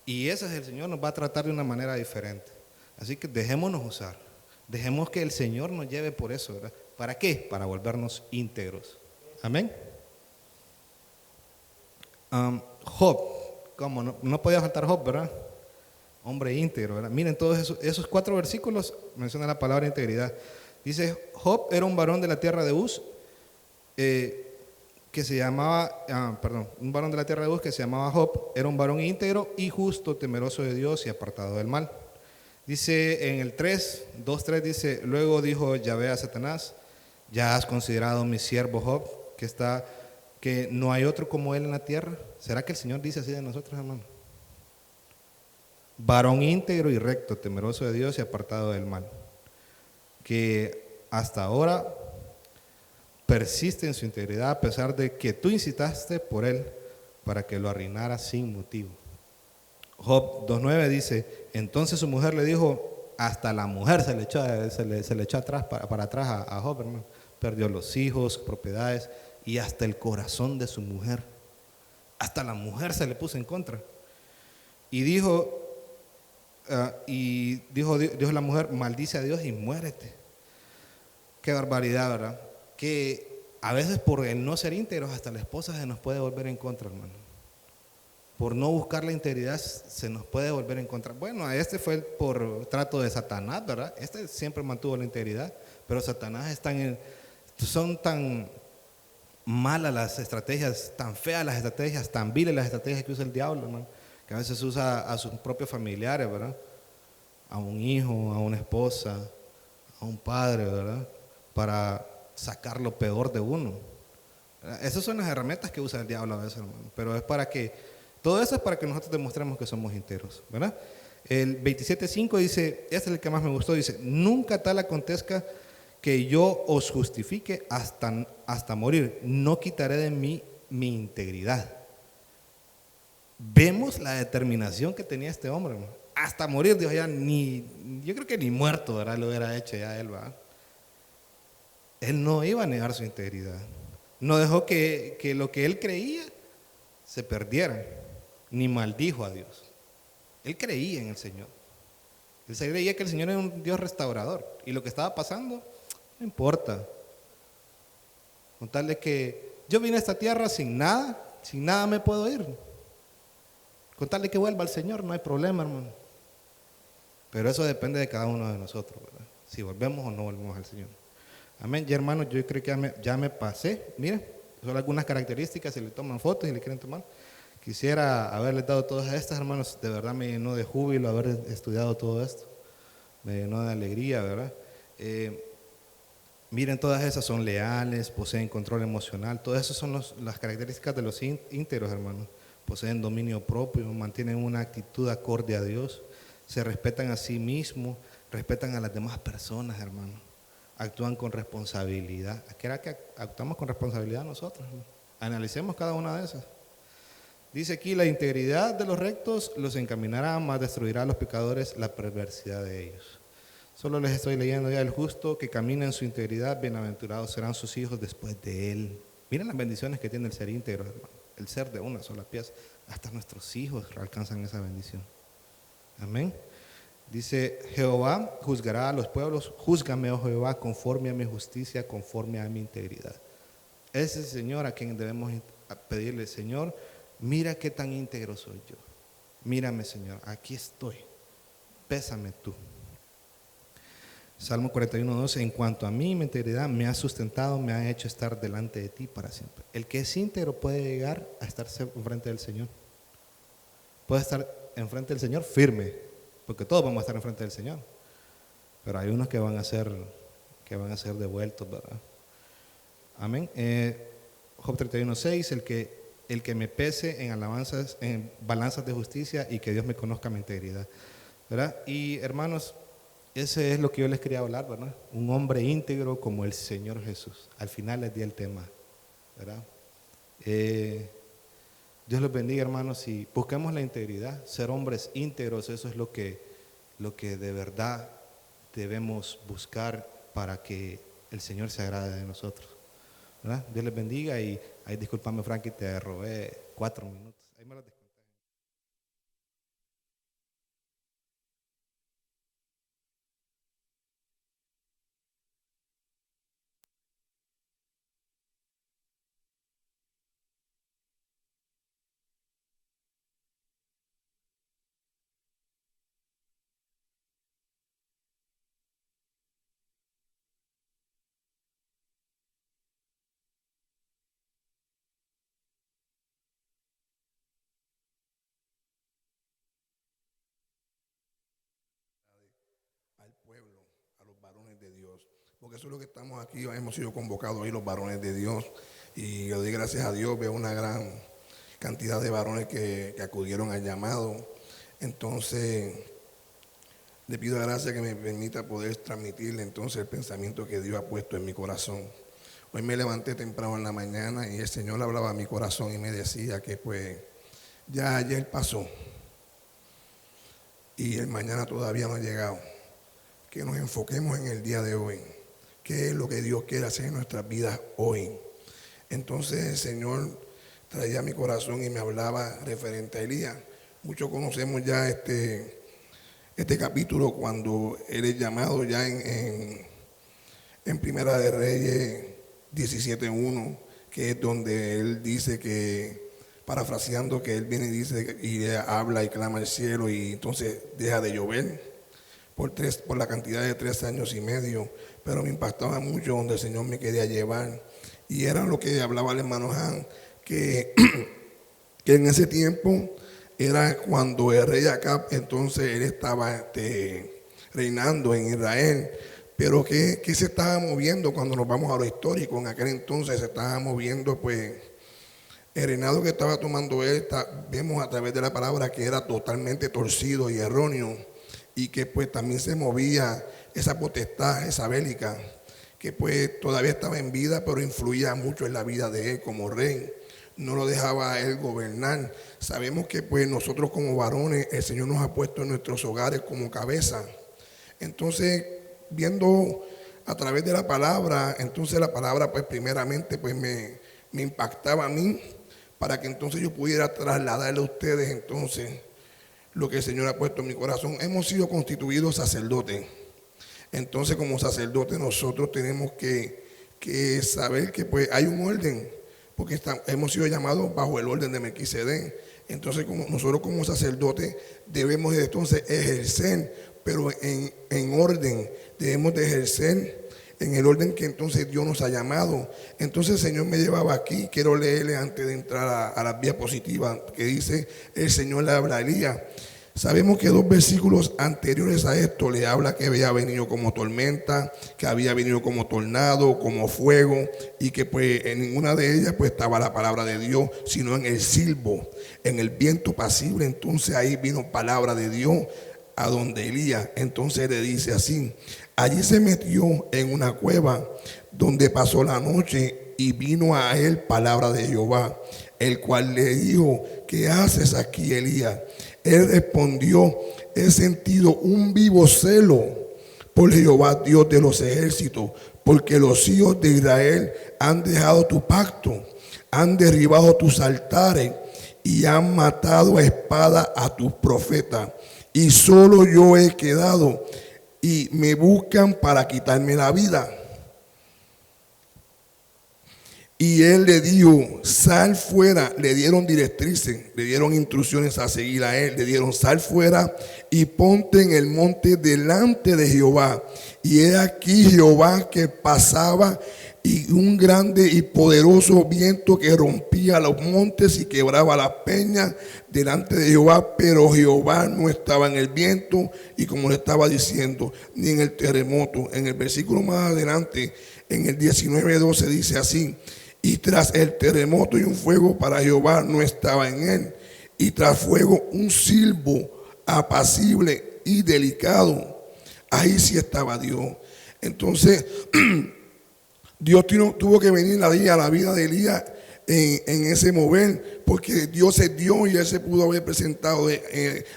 y ese es el Señor, nos va a tratar de una manera diferente. Así que dejémonos usar, dejemos que el Señor nos lleve por eso, ¿verdad? ¿Para qué? Para volvernos íntegros. Amén. Job, ¿cómo? No podía faltar Job, ¿verdad? Hombre íntegro, ¿verdad? Miren, todos esos 4 versículos menciona la palabra integridad. Dice, Job era un varón de la tierra de Uz, que se llamaba, un varón de la tierra de Uz que se llamaba Job, era un varón íntegro y justo, temeroso de Dios y apartado del mal. Dice en el 2:3 dice, luego dijo Yahvé a Satanás, ya has considerado mi siervo Job, que no hay otro como él en la tierra. ¿Será que el Señor dice así de nosotros, hermano? Varón íntegro y recto, temeroso de Dios y apartado del mal, que hasta ahora persiste en su integridad a pesar de que tú incitaste por él para que lo arruinara sin motivo. Job 2:9 dice, entonces su mujer le dijo, hasta la mujer se le echó atrás, para atrás a Job, hermano. Perdió los hijos, propiedades y hasta el corazón de su mujer. Hasta la mujer se le puso en contra. Y dijo la mujer, maldice a Dios y muérete. Qué barbaridad, ¿verdad? Que a veces por el no ser íntegros hasta la esposa se nos puede volver en contra, hermano. Por no buscar la integridad se nos puede volver en contra. Bueno, este fue por trato de Satanás, ¿verdad? Este siempre mantuvo la integridad, pero Satanás son tan malas las estrategias, tan feas las estrategias, tan viles las estrategias que usa el diablo, hermano, que a veces usa a sus propios familiares, ¿verdad? A un hijo, a una esposa, a un padre, ¿verdad? Para sacar lo peor de uno. Esas son las herramientas que usa el diablo a veces, hermano, pero todo eso es para que nosotros demostremos que somos íntegros, ¿verdad? El 27:5 dice, este es el que más me gustó, dice, nunca tal acontezca que yo os justifique hasta morir, no quitaré de mí mi integridad. Vemos la determinación que tenía este hombre, hermano. Hasta morir, dijo, yo creo que ni muerto, ¿verdad? Lo hubiera hecho ya él, ¿verdad? Él no iba a negar su integridad, no dejó que lo que él creía se perdiera, ni maldijo a Dios. Él creía en el Señor. Él creía que el Señor era un Dios restaurador. Y lo que estaba pasando, no importa. Con tal de que yo vine a esta tierra sin nada me puedo ir. Con tal de que vuelva al Señor, no hay problema, hermano. Pero eso depende de cada uno de nosotros, ¿verdad? Si volvemos o no volvemos al Señor. Amén. Ya, hermanos, yo creo que ya me pasé. Miren, son algunas características, si le toman fotos y le quieren tomar. Quisiera haberles dado todas estas, hermanos. De verdad me llenó de júbilo haber estudiado todo esto. Me llenó de alegría, ¿verdad? Miren, todas esas son leales, poseen control emocional. Todas esas son las características de los íntegros, hermanos. Poseen dominio propio, mantienen una actitud acorde a Dios, se respetan a sí mismos, respetan a las demás personas, hermanos. Actúan con responsabilidad. ¿A qué era que actuamos con responsabilidad nosotros? Analicemos cada una de esas. Dice aquí, la integridad de los rectos los encaminará, mas destruirá a los pecadores la perversidad de ellos. Solo les estoy leyendo ya: el justo que camina en su integridad, bienaventurados serán sus hijos después de él. Miren las bendiciones que tiene el ser íntegro, hermano. El ser de una sola pieza. Hasta nuestros hijos alcanzan esa bendición. Amén. Dice, Jehová juzgará a los pueblos. Júzgame, oh Jehová, conforme a mi justicia, conforme a mi integridad. Ese es el Señor a quien debemos pedirle: Señor, mira qué tan íntegro soy yo. Mírame, Señor, aquí estoy. Pésame tú. Salmo 41:12, en cuanto a mí, mi integridad me ha sustentado, me ha hecho estar delante de ti para siempre. El que es íntegro puede llegar a estarse enfrente del Señor. Puede estar enfrente del Señor firme, porque todos vamos a estar enfrente del Señor. Pero hay unos que van a ser devueltos, ¿verdad? Amén. Job 31:6, el que me pese en alabanzas, en balanzas de justicia, y que Dios me conozca mi integridad, ¿verdad? Y hermanos, ese es lo que yo les quería hablar, ¿verdad? Un hombre íntegro como el Señor Jesús. Al final les di el tema, ¿verdad? Dios los bendiga, hermanos, y busquemos la integridad, ser hombres íntegros. Eso es lo que de verdad debemos buscar para que el Señor se agrade de nosotros, ¿verdad? Dios les bendiga. Y ahí, discúlpame, Frankie, te robé 4 minutos. Ahí me los desconté. Al pueblo, a los varones de Dios, porque eso es lo que estamos aquí, hemos sido convocados hoy los varones de Dios, y yo doy gracias a Dios, veo una gran cantidad de varones que acudieron al llamado. Entonces le pido gracias que me permita poder transmitirle entonces el pensamiento que Dios ha puesto en mi corazón. Hoy me levanté temprano en la mañana y el Señor hablaba a mi corazón y me decía que pues ya ayer pasó y el mañana todavía no ha llegado. Que nos enfoquemos en el día de hoy, qué es lo que Dios quiere hacer en nuestras vidas hoy. Entonces el Señor traía a mi corazón y me hablaba referente a Elías. Muchos conocemos ya este capítulo cuando él es llamado ya en Primera de Reyes 17:1, que es donde él dice que, parafraseando, que él viene y dice y habla y clama al cielo y entonces deja de llover. Por la cantidad de 3 años y medio, pero me impactaba mucho donde el Señor me quería llevar, y era lo que hablaba el hermano Han, que en ese tiempo era cuando el rey Acab, entonces él estaba reinando en Israel, pero que se estaba moviendo cuando nos vamos a lo histórico. En aquel entonces se estaba moviendo pues el reinado que estaba tomando él, vemos a través de la palabra que era totalmente torcido y erróneo, y que pues también se movía esa potestad jezabélica, que pues todavía estaba en vida, pero influía mucho en la vida de él como rey. No lo dejaba a él gobernar. Sabemos que pues nosotros como varones, el Señor nos ha puesto en nuestros hogares como cabeza. Entonces, viendo a través de la palabra, entonces la palabra pues primeramente pues me impactaba a mí, para que entonces yo pudiera trasladarle a ustedes entonces lo que el Señor ha puesto en mi corazón. Hemos sido constituidos sacerdotes. Entonces, como sacerdotes nosotros tenemos que saber que pues hay un orden, porque hemos sido llamados bajo el orden de Melquisedec. Entonces, nosotros como sacerdotes debemos de entonces ejercer, pero en orden. Debemos de ejercer en el orden que entonces Dios nos ha llamado. Entonces el Señor me llevaba aquí. Quiero leerle antes de entrar a las diapositivas que dice: el Señor le habla a Elías. Sabemos que 2 versículos anteriores a esto le habla que había venido como tormenta, que había venido como tornado, como fuego, y que pues en ninguna de ellas pues estaba la palabra de Dios, sino en el silbo, en el viento pasible. Entonces ahí vino palabra de Dios a donde Elías. Entonces le dice así: allí se metió en una cueva donde pasó la noche, y vino a él palabra de Jehová, el cual le dijo: ¿qué haces aquí, Elías? Él respondió: he sentido un vivo celo por Jehová, Dios de los ejércitos, porque los hijos de Israel han dejado tu pacto, han derribado tus altares y han matado a espada a tus profetas. Y solo yo he quedado, y me buscan para quitarme la vida. Y él le dijo: sal fuera. Le dieron directrices, le dieron instrucciones a seguir a él. Le dieron: sal fuera y ponte en el monte delante de Jehová. Y he aquí Jehová que pasaba, y un grande y poderoso viento que rompía los montes y quebraba las peñas delante de Jehová. Pero Jehová no estaba en el viento, y como le estaba diciendo, ni en el terremoto. En el versículo más adelante, en el 19:12, dice así: y tras el terremoto y un fuego, para Jehová no estaba en él. Y tras fuego un silbo apacible y delicado. Ahí sí estaba Dios. Entonces Dios tuvo que venir a la vida de Elías en ese mover, porque Dios es Dios, y él se pudo haber presentado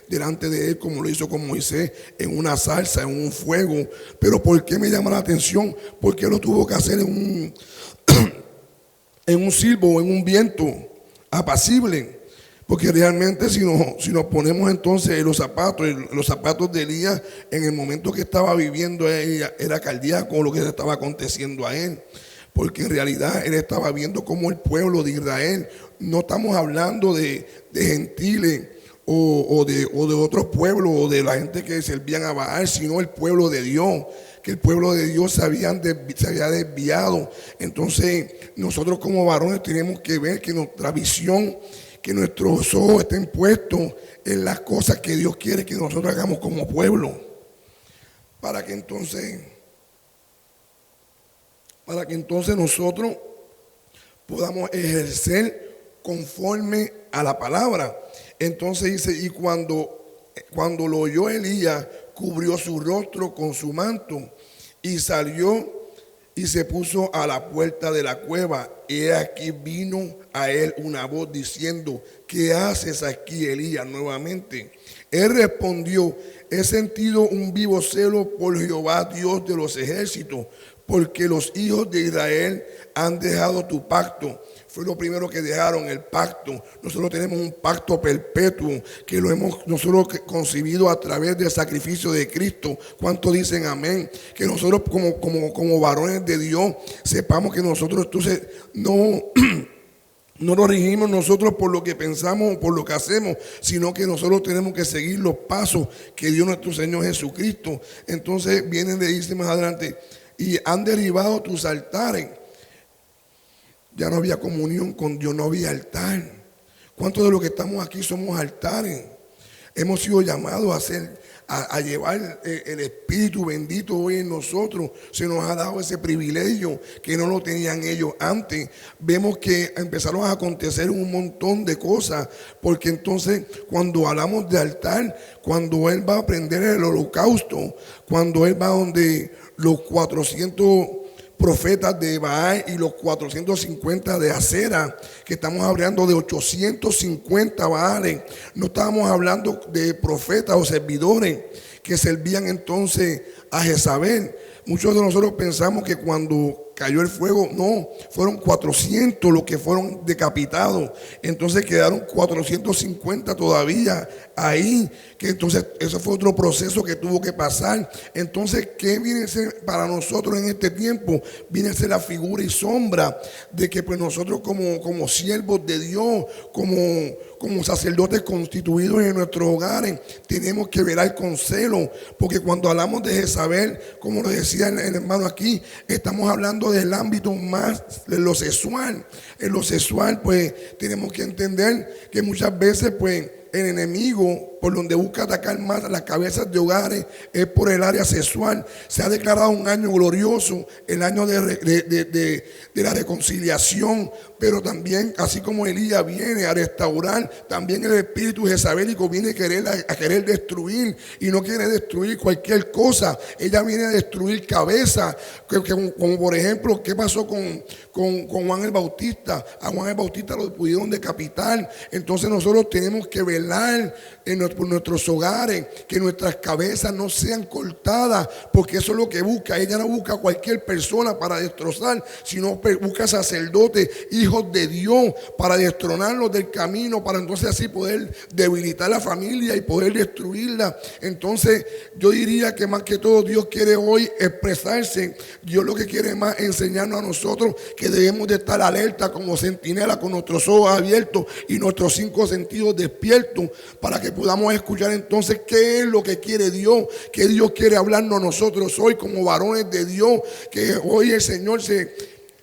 delante de él como lo hizo con Moisés, en una salsa, en un fuego. Pero ¿por qué me llama la atención? Porque lo tuvo que hacer en un silbo, en un viento apacible. Porque realmente si nos ponemos entonces en los zapatos de Elías, en el momento que estaba viviendo, era cardíaco lo que le estaba aconteciendo a él. Porque en realidad él estaba viendo cómo el pueblo de Israel, no estamos hablando de gentiles o de otros pueblos, o de la gente que servían a Baal, sino el pueblo de Dios, que el pueblo de Dios se había desviado. Entonces nosotros como varones tenemos que ver que nuestra visión, que nuestros ojos estén puestos en las cosas que Dios quiere que nosotros hagamos como pueblo, para que entonces nosotros podamos ejercer conforme a la palabra. Entonces dice: y cuando lo oyó Elías, cubrió su rostro con su manto, y salió y se puso a la puerta de la cueva. Y aquí vino a él una voz diciendo: ¿qué haces aquí, Elías? Nuevamente él respondió: he sentido un vivo celo por Jehová, Dios de los ejércitos, porque los hijos de Israel han dejado tu pacto. Fue lo primero que dejaron, el pacto. Nosotros tenemos un pacto perpetuo que lo hemos nosotros concebido a través del sacrificio de Cristo. ¿Cuántos dicen amén? Que nosotros como varones de Dios sepamos que nosotros entonces no nos regimos nosotros por lo que pensamos o por lo que hacemos, sino que nosotros tenemos que seguir los pasos que dio nuestro Señor Jesucristo. Entonces vienen de irse más adelante: y han derribado tus altares. Ya no había comunión con Dios, no había altar. ¿Cuántos de los que estamos aquí somos altares? Hemos sido llamados a llevar el Espíritu bendito hoy en nosotros. Se nos ha dado ese privilegio que no lo tenían ellos antes. Vemos que empezaron a acontecer un montón de cosas, porque entonces cuando hablamos de altar, cuando Él va a prender el holocausto, cuando Él va donde los 400 profetas de Baal y los 450 de Acera, que estamos hablando de 850 Baales. No estábamos hablando de profetas o servidores que servían entonces a Jezabel. Muchos de nosotros pensamos que cuando cayó el fuego, no, fueron 400 los que fueron decapitados. Entonces quedaron 450 todavía ahí, que entonces eso fue otro proceso que tuvo que pasar. Entonces, ¿qué viene a ser para nosotros en este tiempo? Viene a ser la figura y sombra de que pues nosotros como siervos de Dios, como sacerdotes constituidos en nuestros hogares, tenemos que velar con celo, porque cuando hablamos de Jezabel, como lo decía el hermano aquí, estamos hablando del ámbito más de lo sexual. En lo sexual, pues tenemos que entender que muchas veces pues el enemigo, por donde busca atacar más a las cabezas de hogares, es por el área sexual. Se ha declarado un año glorioso, el año de la reconciliación, pero también, así como Elías viene a restaurar, también el espíritu jezabélico viene a querer destruir, y no quiere destruir cualquier cosa. Ella viene a destruir cabezas, como por ejemplo, ¿qué pasó con Juan el Bautista? A Juan el Bautista lo pudieron decapitar. Entonces nosotros tenemos que velar por nuestros hogares, que nuestras cabezas no sean cortadas, porque eso es lo que busca. Ella no busca a cualquier persona para destrozar, sino busca sacerdotes, hijos de Dios, para destronarlos del camino, para entonces así poder debilitar la familia y poder destruirla. Entonces yo diría que más que todo Dios quiere hoy expresarse. Dios lo que quiere más enseñarnos a nosotros que debemos de estar alerta como centinela, con nuestros ojos abiertos y nuestros 5 sentidos despiertos, para que podamos escuchar entonces qué es lo que quiere Dios, que Dios quiere hablarnos a nosotros hoy como varones de Dios, que hoy el Señor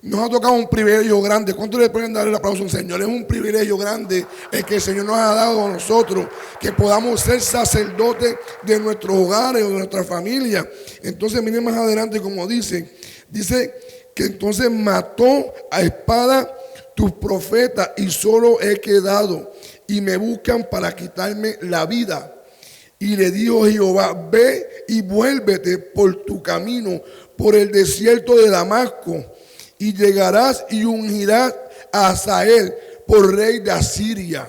nos ha tocado un privilegio grande. ¿Cuánto le pueden dar el aplauso al Señor? Es un privilegio grande el que el Señor nos ha dado a nosotros, que podamos ser sacerdotes de nuestros hogares o de nuestra familia. Entonces miren más adelante como dice que entonces mató a espada tus profetas y solo he quedado, y me buscan para quitarme la vida. Y le dijo Jehová: ve y vuélvete por tu camino, por el desierto de Damasco, y llegarás y ungirás a Hazael por rey de Asiria.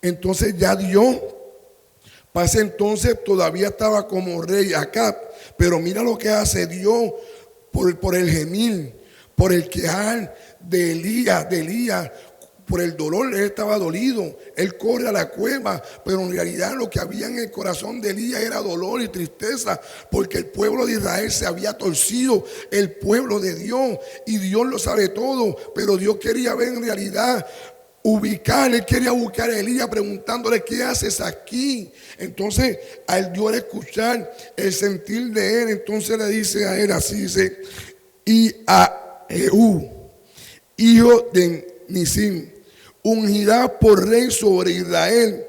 Entonces ya Dios, para ese entonces todavía estaba como rey Acab, pero mira lo que hace Dios por el gemir, por el quejar de Elías, por el dolor. Él estaba dolido, él corre a la cueva, pero en realidad lo que había en el corazón de Elías era dolor y tristeza, porque el pueblo de Israel se había torcido, el pueblo de Dios, y Dios lo sabe todo, pero Dios quería ver en realidad, él quería buscar a Elías preguntándole: ¿qué haces aquí? Entonces al Dios escuchar el sentir de él, entonces le dice a él así, dice: y a Jehú, hijo de Nisim, ungirá por rey sobre Israel,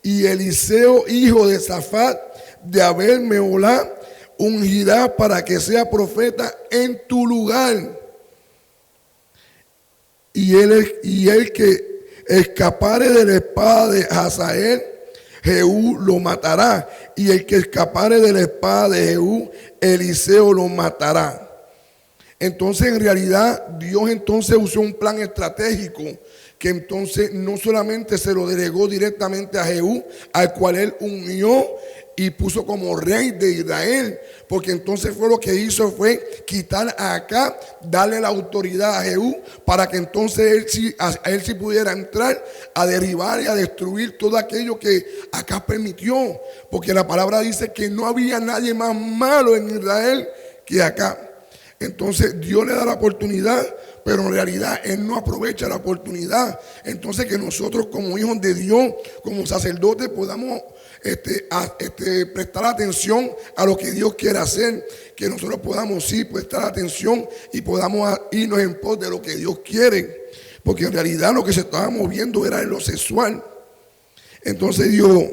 y Eliseo, hijo de Safat, de Abel Meolá, ungirá para que sea profeta en tu lugar. Y el que escapare de la espada de Hazael, Jehú lo matará, y el que escapare de la espada de Jehú, Eliseo lo matará. Entonces en realidad Dios entonces usó un plan estratégico, que entonces no solamente se lo delegó directamente a Jehú, al cual él unió y puso como rey de Israel, porque entonces fue lo que hizo fue quitar a Acab, darle la autoridad a Jehú, para que entonces él sí pudiera entrar a derribar y a destruir todo aquello que Acab permitió, porque la palabra dice que no había nadie más malo en Israel que Acab. Entonces Dios le da la oportunidad, pero en realidad Él no aprovecha la oportunidad. Entonces que nosotros como hijos de Dios, como sacerdotes, podamos prestar atención a lo que Dios quiere hacer, que nosotros podamos sí prestar atención y podamos irnos en pos de lo que Dios quiere, porque en realidad lo que se estaba moviendo era en lo sexual. Entonces Dios: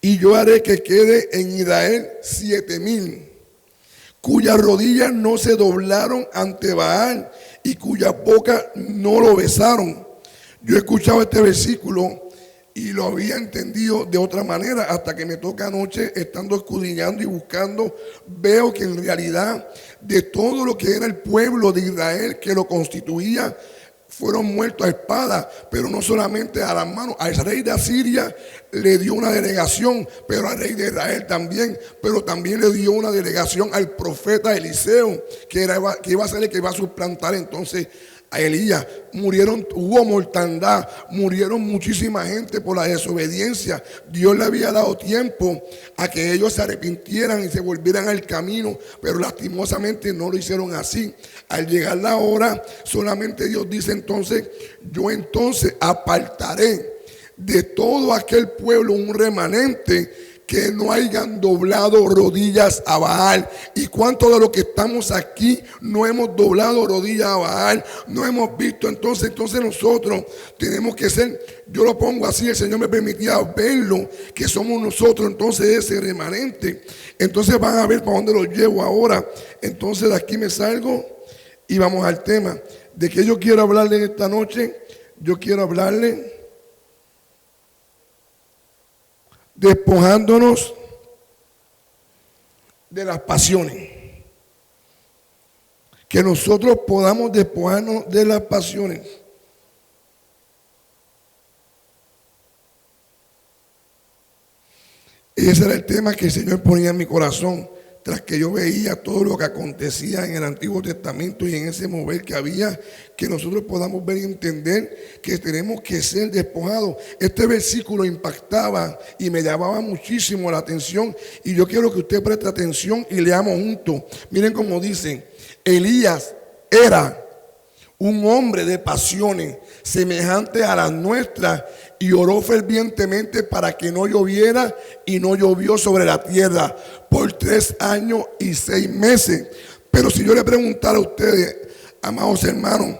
y yo haré que quede en Israel 7,000 cuyas rodillas no se doblaron ante Baal y cuyas bocas no lo besaron. Yo he escuchado este versículo y lo había entendido de otra manera, hasta que me toca anoche, estando escudriñando y buscando, veo que en realidad de todo lo que era el pueblo de Israel que lo constituía, fueron muertos a espada, pero no solamente a las manos. Al rey de Asiria le dio una delegación, pero al rey de Israel también, pero también le dio una delegación al profeta Eliseo, que iba a ser el que iba a suplantar entonces a Elías. Hubo mortandad, murieron muchísima gente por la desobediencia. Dios le había dado tiempo a que ellos se arrepintieran y se volvieran al camino, pero lastimosamente no lo hicieron así. Al llegar la hora, solamente Dios dice entonces: yo entonces apartaré de todo aquel pueblo un remanente que no hayan doblado rodillas a Baal. ¿Y cuántos de los que estamos aquí no hemos doblado rodillas a Baal? No hemos visto. Entonces nosotros tenemos que ser, yo lo pongo así, el Señor me permitía verlo, que somos nosotros entonces ese remanente. Entonces van a ver para dónde los llevo ahora. Entonces de aquí me salgo y vamos al tema. ¿De qué yo quiero hablarle esta noche? Yo quiero hablarle despojándonos de las pasiones. Que nosotros podamos despojarnos de las pasiones. Ese era el tema que el Señor ponía en mi corazón, tras que yo veía todo lo que acontecía en el Antiguo Testamento y en ese mover que había, que nosotros podamos ver y entender que tenemos que ser despojados. Este versículo impactaba y me llamaba muchísimo la atención, y yo quiero que usted preste atención y leamos juntos. Miren cómo dice: Elías era un hombre de pasiones semejante a las nuestras, y oró fervientemente para que no lloviera, y no llovió sobre la tierra por 3 años y 6 meses. Pero si yo le preguntara a ustedes, amados hermanos,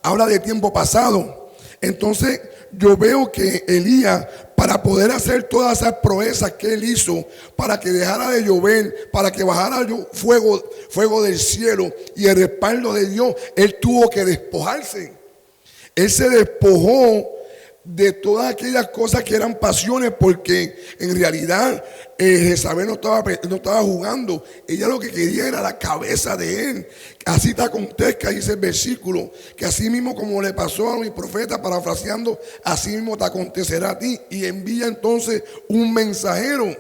habla de tiempo pasado. Entonces yo veo que Elías, para poder hacer todas esas proezas que él hizo, para que dejara de llover, para que bajara fuego del cielo y el respaldo de Dios, él tuvo que despojarse. Él se despojó de todas aquellas cosas que eran pasiones, porque en realidad Jezabel no estaba jugando. Ella lo que quería era la cabeza de él. Así te acontezca, dice el versículo, que así mismo como le pasó a mi profeta, parafraseando, así mismo te acontecerá a ti. Y envía entonces un mensajero.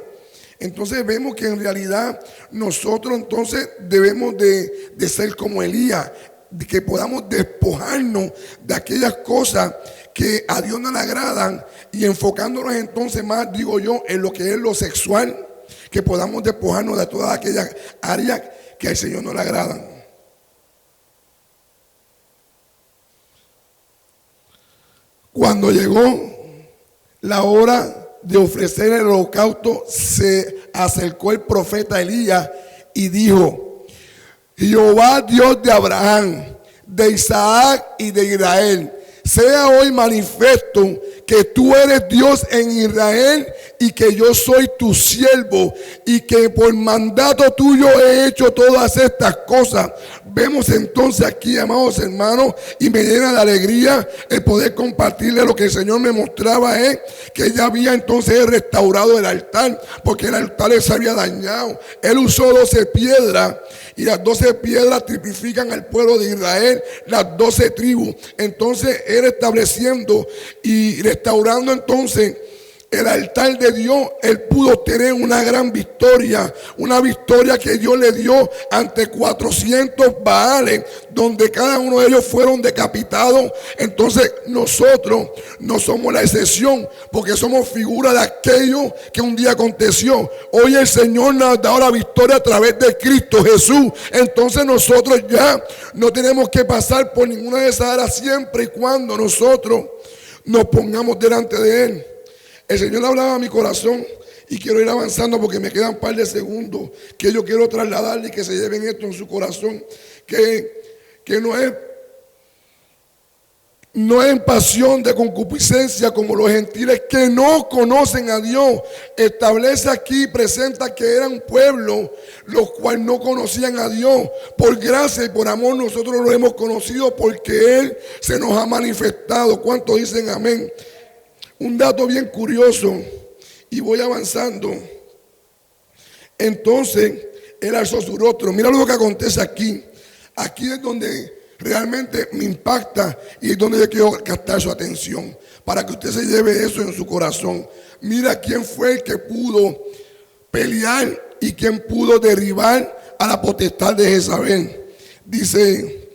Entonces vemos que en realidad nosotros entonces debemos de ser como Elías, que podamos despojarnos de aquellas cosas que a Dios no le agradan, y enfocándonos entonces más, digo yo, en lo que es lo sexual, que podamos despojarnos de todas aquellas áreas que al Señor no le agradan. Cuando llegó la hora de ofrecer el holocausto, se acercó el profeta Elías y dijo: Jehová, Dios de Abraham, de Isaac y de Israel, sea hoy manifiesto que tú eres Dios en Israel, y que yo soy tu siervo, y que por mandato tuyo he hecho todas estas cosas. Vemos entonces aquí, amados hermanos, y me llena de alegría el poder compartirle lo que el Señor me mostraba, que ya había entonces restaurado el altar, porque el altar se había dañado. Él usó 12 piedras, y las 12 piedras tipifican al pueblo de Israel, las 12 tribus. Entonces él estableciendo y restaurando entonces el altar de Dios, él pudo tener una gran victoria, una victoria que Dios le dio ante 400 Baales, donde cada uno de ellos fueron decapitados. Entonces nosotros no somos la excepción, porque somos figura de aquello que un día aconteció. Hoy el Señor nos ha dado la victoria a través de Cristo Jesús. Entonces nosotros ya no tenemos que pasar por ninguna de esas áreas, siempre y cuando nosotros nos pongamos delante de Él. El Señor hablaba a mi corazón, y quiero ir avanzando porque me quedan un par de segundos que yo quiero trasladarle y que se lleven esto en su corazón, que no es en pasión de concupiscencia como los gentiles que no conocen a Dios. Establece aquí, presenta que eran un pueblo los cuales no conocían a Dios. Por gracia y por amor nosotros lo hemos conocido, porque Él se nos ha manifestado. ¿Cuántos dicen amén? Un dato bien curioso, y voy avanzando. Entonces él alzó su rostro. Mira lo que acontece aquí. Aquí es donde realmente me impacta y es donde yo quiero captar su atención para que usted se lleve eso en su corazón. Mira quién fue el que pudo pelear y quién pudo derribar a la potestad de Jezabel. Dice,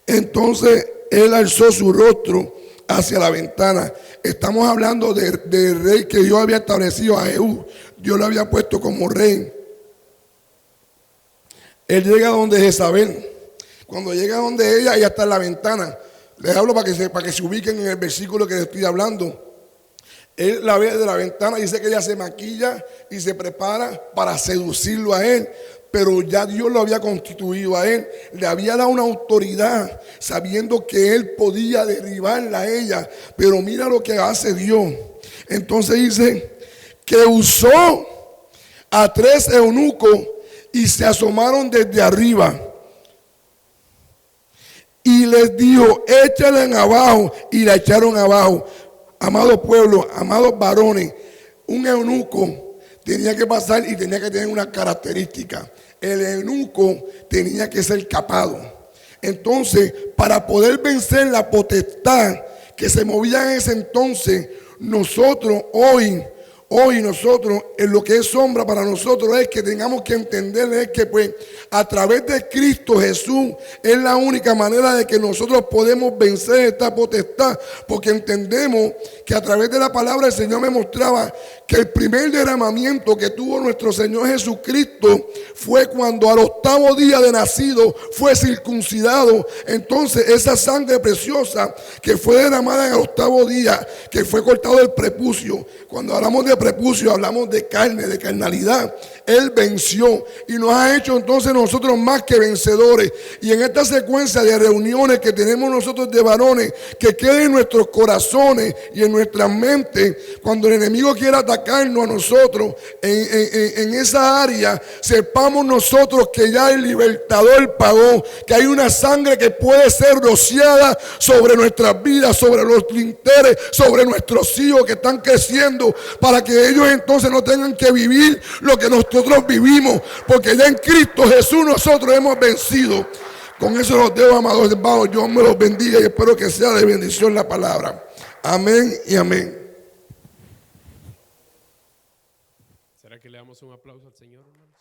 entonces él alzó su rostro hacia la ventana. Estamos hablando del rey que Dios había establecido a Jehú. Dios lo había puesto como rey. Él llega donde Jezabel. Cuando llega donde ella está en la ventana. Les hablo para que se ubiquen en el versículo que les estoy hablando. Él la ve de la ventana y dice que ella se maquilla y se prepara para seducirlo a él. Pero ya Dios lo había constituido a él. Le había dado una autoridad sabiendo que él podía derribarla a ella. Pero mira lo que hace Dios. Entonces dice que usó a 3 eunucos y se asomaron desde arriba. Y les dijo, échala en abajo. Y la echaron abajo. Amado pueblo, amados varones, un eunuco tenía que pasar y tenía que tener una característica. El eunuco tenía que ser capado. Entonces, para poder vencer la potestad que se movía en ese entonces, nosotros hoy nosotros, en lo que es sombra para nosotros es que tengamos que entender es que pues a través de Cristo Jesús es la única manera de que nosotros podemos vencer esta potestad, porque entendemos que a través de la palabra el Señor me mostraba que el primer derramamiento que tuvo nuestro Señor Jesucristo fue cuando al 8º día de nacido fue circuncidado. Entonces esa sangre preciosa que fue derramada en el 8º día, que fue cortado el prepucio. Cuando hablamos de prepucio hablamos de carne, de carnalidad. Él venció y nos ha hecho entonces nosotros más que vencedores. Y en esta secuencia de reuniones que tenemos nosotros de varones, que quede en nuestros corazones y en nuestras mentes, cuando el enemigo quiera atacarnos a nosotros en esa área, sepamos nosotros que ya el libertador pagó, que hay una sangre que puede ser rociada sobre nuestras vidas, sobre los linteres, sobre nuestros hijos que están creciendo, para que ellos entonces no tengan que vivir lo que nosotros vivimos, porque ya en Cristo Jesús nosotros hemos vencido. Con eso los dejo, amados hermanos. Dios me los bendiga y espero que sea de bendición la palabra. Amén y amén. ¿Será que le damos un aplauso al Señor, hermanos?